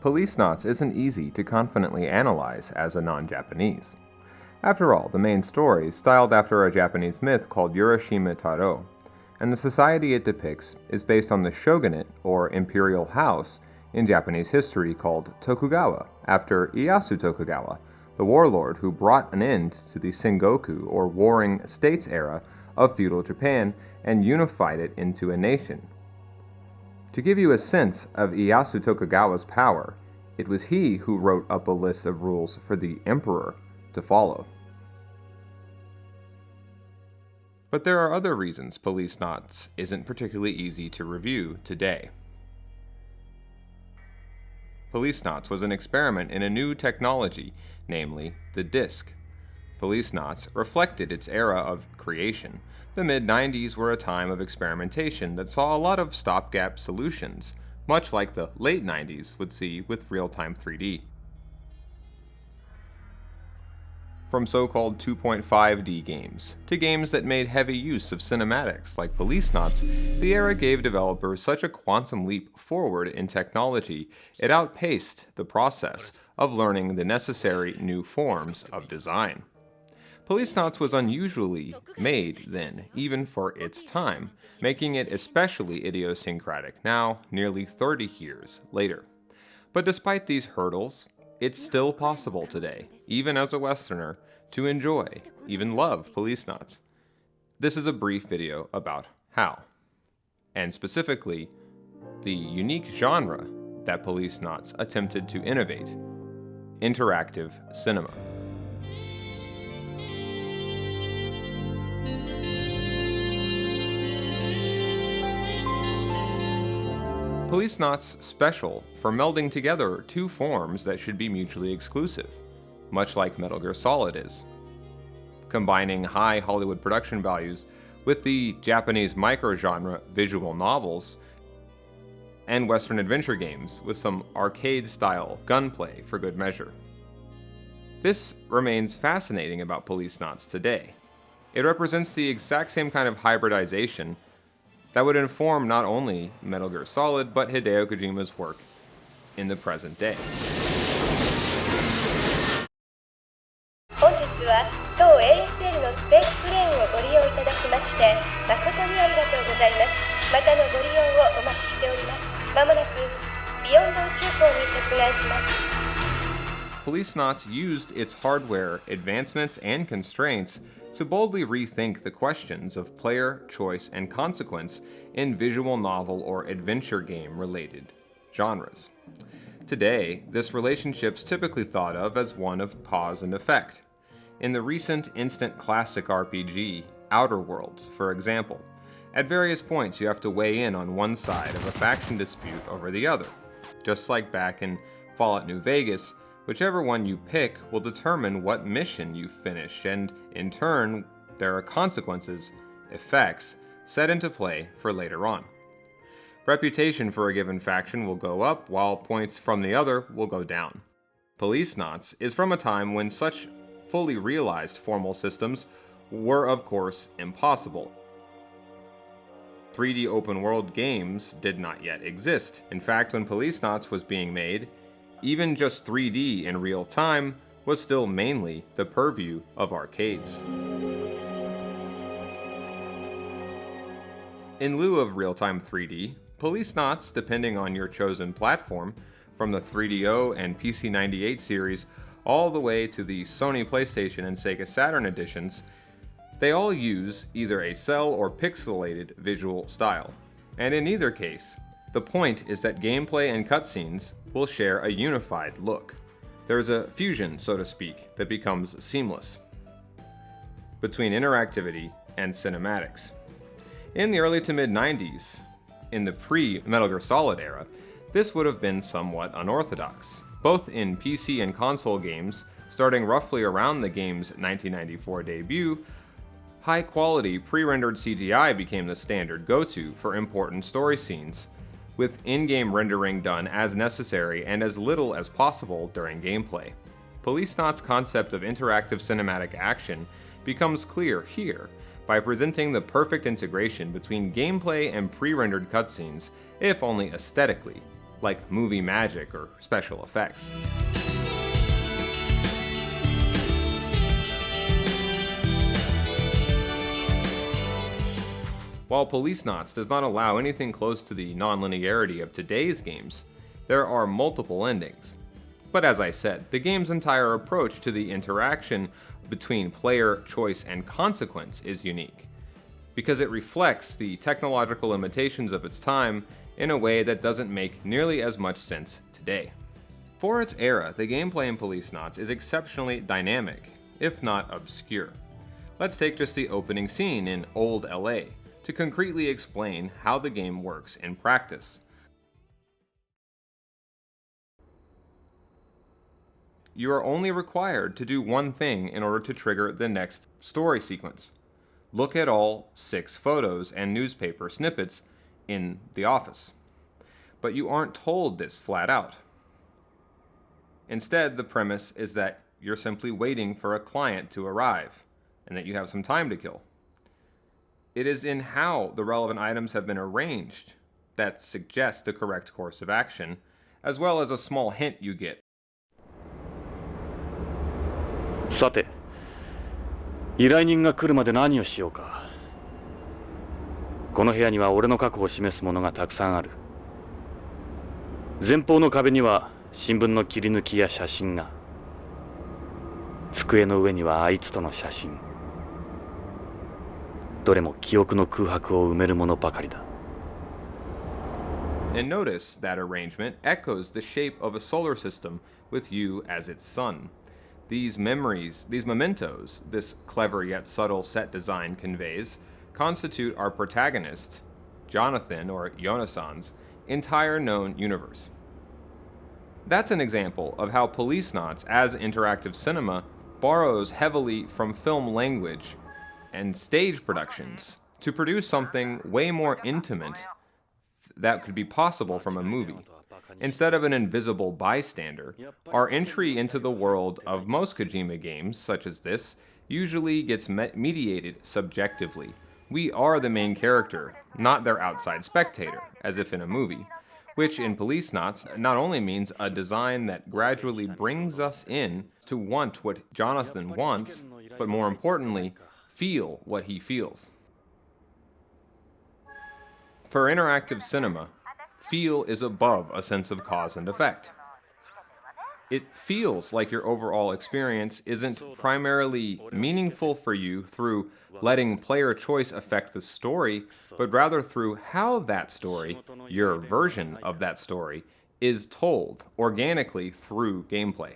Policenauts isn't easy to confidently analyze as a non-Japanese. After all, the main story is styled after a Japanese myth called Urashima Taro, and the society it depicts is based on the shogunate, or imperial house, in Japanese history called Tokugawa, after Ieyasu Tokugawa, the warlord who brought an end to the Sengoku, or warring states era, of feudal Japan and unified it into a nation. To give you a sense of Ieyasu Tokugawa's power, it was he who wrote up a list of rules for the emperor to follow. But there are other reasons Policenauts isn't particularly easy to review today. Policenauts was an experiment in a new technology, namely the disc. Policenauts reflected its era of creation. The mid-90s were a time of experimentation that saw a lot of stopgap solutions, much like the late 90s would see with real-time 3D. From so-called 2.5D games to games that made heavy use of cinematics like Policenauts, the era gave developers such a quantum leap forward in technology, it outpaced the process of learning the necessary new forms of design. Policenauts was unusually made then, even for its time, making it especially idiosyncratic now, nearly 30 years later. But despite these hurdles, it's still possible today, even as a Westerner, to enjoy, even love Policenauts. This is a brief video about how, and specifically, the unique genre that Policenauts attempted to innovate: interactive cinema. Policenauts special for melding together two forms that should be mutually exclusive, much like Metal Gear Solid is. Combining high Hollywood production values with the Japanese microgenre visual novels and Western adventure games with some arcade-style gunplay for good measure. This remains fascinating about Policenauts today. It represents the exact same kind of hybridization that would inform not only Metal Gear Solid, but Hideo Kojima's work in the present day. 本日は当 ASL のスペースプレーンをご利用いただきまして誠にありがとうございます。またのご利用をお待ちしております。まもなくビヨンド宇宙港に接岸します。Policenauts used its hardware advancements and constraints to boldly rethink the questions of player, choice, and consequence in visual novel or adventure game-related genres. Today, this relationship's typically thought of as one of cause and effect. In the recent instant classic RPG, Outer Worlds, for example, at various points you have to weigh in on one side of a faction dispute over the other. Just like back in Fallout New Vegas, whichever one you pick will determine what mission you finish, and in turn, there are consequences, effects, set into play for later on. Reputation for a given faction will go up, while points from the other will go down. Policenauts is from a time when such fully realized formal systems were, of course, impossible. 3D open-world games did not yet exist. In fact, when Policenauts was being made, even just 3D in real time was still mainly the purview of arcades. In lieu of real-time 3D, Policenauts, depending on your chosen platform, from the 3DO and PC-98 series all the way to the Sony PlayStation and Sega Saturn editions, they all use either a cell or pixelated visual style. And in either case, the point is that gameplay and cutscenes will share a unified look. There's a fusion, so to speak, that becomes seamless between interactivity and cinematics. In the early to mid-90s, in the pre-Metal Gear Solid era, this would have been somewhat unorthodox, both in PC and console games. Starting roughly around the game's 1994 debut, high-quality pre-rendered CGI became the standard go-to for important story scenes, with in-game rendering done as necessary and as little as possible during gameplay. Policenauts' concept of interactive cinematic action becomes clear here by presenting the perfect integration between gameplay and pre-rendered cutscenes, if only aesthetically. like movie magic or special effects. While Policenauts does not allow anything close to the non-linearity of today's games, there are multiple endings. But as I said, the game's entire approach to the interaction between player, choice, and consequence is unique, because it reflects the technological limitations of its time in a way that doesn't make nearly as much sense today. For its era, the gameplay in Policenauts is exceptionally dynamic, if not obscure. Let's take just the opening scene in Old LA to concretely explain how the game works in practice. You are only required to do one thing in order to trigger the next story sequence. Look at all 6 photos and newspaper snippets in the office. But you aren't told this flat out. Instead, the premise is that you're simply waiting for a client to arrive, and that you have some time to kill. It is in how the relevant items have been arranged that suggests the correct course of action, as well as a small hint you get. さて、依頼人が来るまで何をしようか。この部屋には俺の過去を示すものがたくさんある。前方の壁には新聞の切り抜きや写真が。机の上にはあいつとの写真。どれも記憶の空白を埋めるものばかりだ。And notice that arrangement echoes the shape of a solar system with you as its sun. These memories, these mementos, this clever yet subtle set design conveys, constitute our protagonist, Jonathan or Jonathan's, entire known universe. That's an example of how Policenauts as interactive cinema borrows heavily from film language and stage productions to produce something way more intimate that could be possible from a movie. Instead of an invisible bystander, our entry into the world of most Kojima games, such as this, usually gets mediated subjectively. We are the main character, not their outside spectator, as if in a movie, which in Policenauts not only means a design that gradually brings us in to want what Jonathan wants, but more importantly, feel what he feels. For interactive cinema, feel is above a sense of cause and effect. It feels like your overall experience isn't primarily meaningful for you through letting player choice affect the story, but rather through how that story, your version of that story, is told organically through gameplay.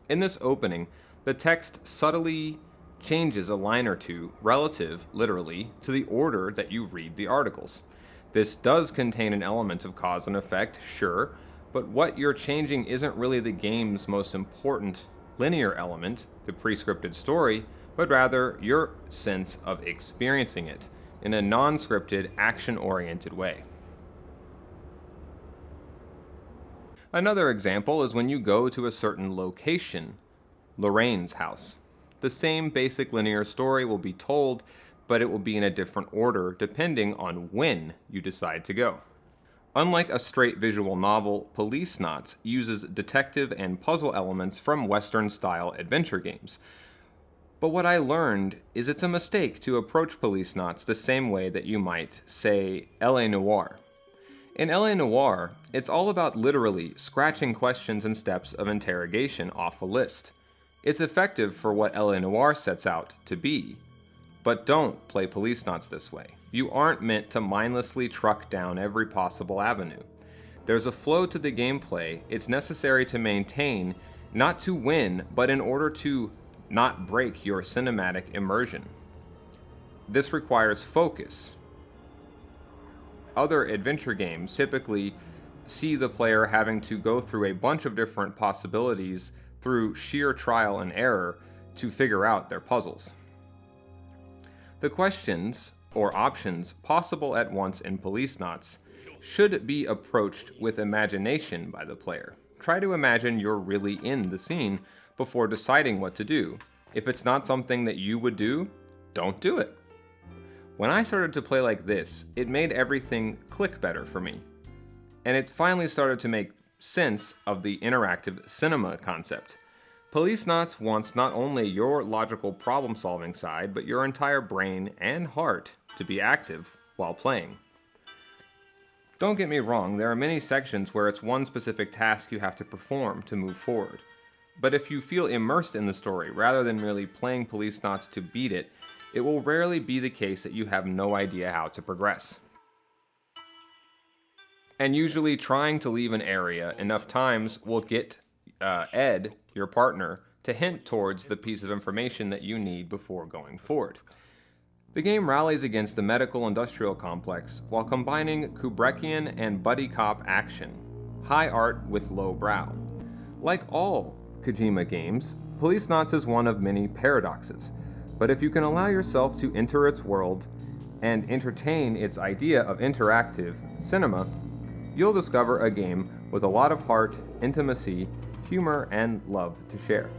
In this opening, the text subtly changes a line or two relative, literally, to the order that you read the articles. This does contain an element of cause and effect, sure, but what you're changing isn't really the game's most important linear element, the pre-scripted story, but rather your sense of experiencing it in a non-scripted, action-oriented way. Another example is when you go to a certain location, Lorraine's house. The same basic linear story will be told, but it will be in a different order depending on when you decide to go. Unlike a straight visual novel, Policenauts uses detective and puzzle elements from Western-style adventure games. But what I learned is it's a mistake to approach Policenauts the same way that you might, say, LA Noire. In LA Noire, it's all about literally scratching questions and steps of interrogation off a list. It's effective for what LA Noire sets out to be. But don't play Policenauts this way. You aren't meant to mindlessly truck down every possible avenue. There's a flow to the gameplay it's necessary to maintain, not to win, but in order to not break your cinematic immersion. This requires focus. Other adventure games typically see the player having to go through a bunch of different possibilities through sheer trial and error to figure out their puzzles. The questions, or options, possible at once in Policenauts should be approached with imagination by the player. Try to imagine you're really in the scene before deciding what to do. If it's not something that you would do, don't do it. When I started to play like this, it made everything click better for me. and it finally started to make sense of the interactive cinema concept. Policenauts wants not only your logical problem-solving side, but your entire brain and heart to be active while playing. Don't get me wrong, there are many sections where it's one specific task you have to perform to move forward. But if you feel immersed in the story rather than merely playing Policenauts to beat it, it will rarely be the case that you have no idea how to progress. And usually trying to leave an area enough times will get Ed, your partner, to hint towards the piece of information that you need before going forward. The game rallies against the medical-industrial complex while combining Kubrickian and buddy cop action, high art with low brow. Like all Kojima games, Policenauts is one of many paradoxes, but if you can allow yourself to enter its world and entertain its idea of interactive cinema, you'll discover a game with a lot of heart, intimacy, humor, and love to share.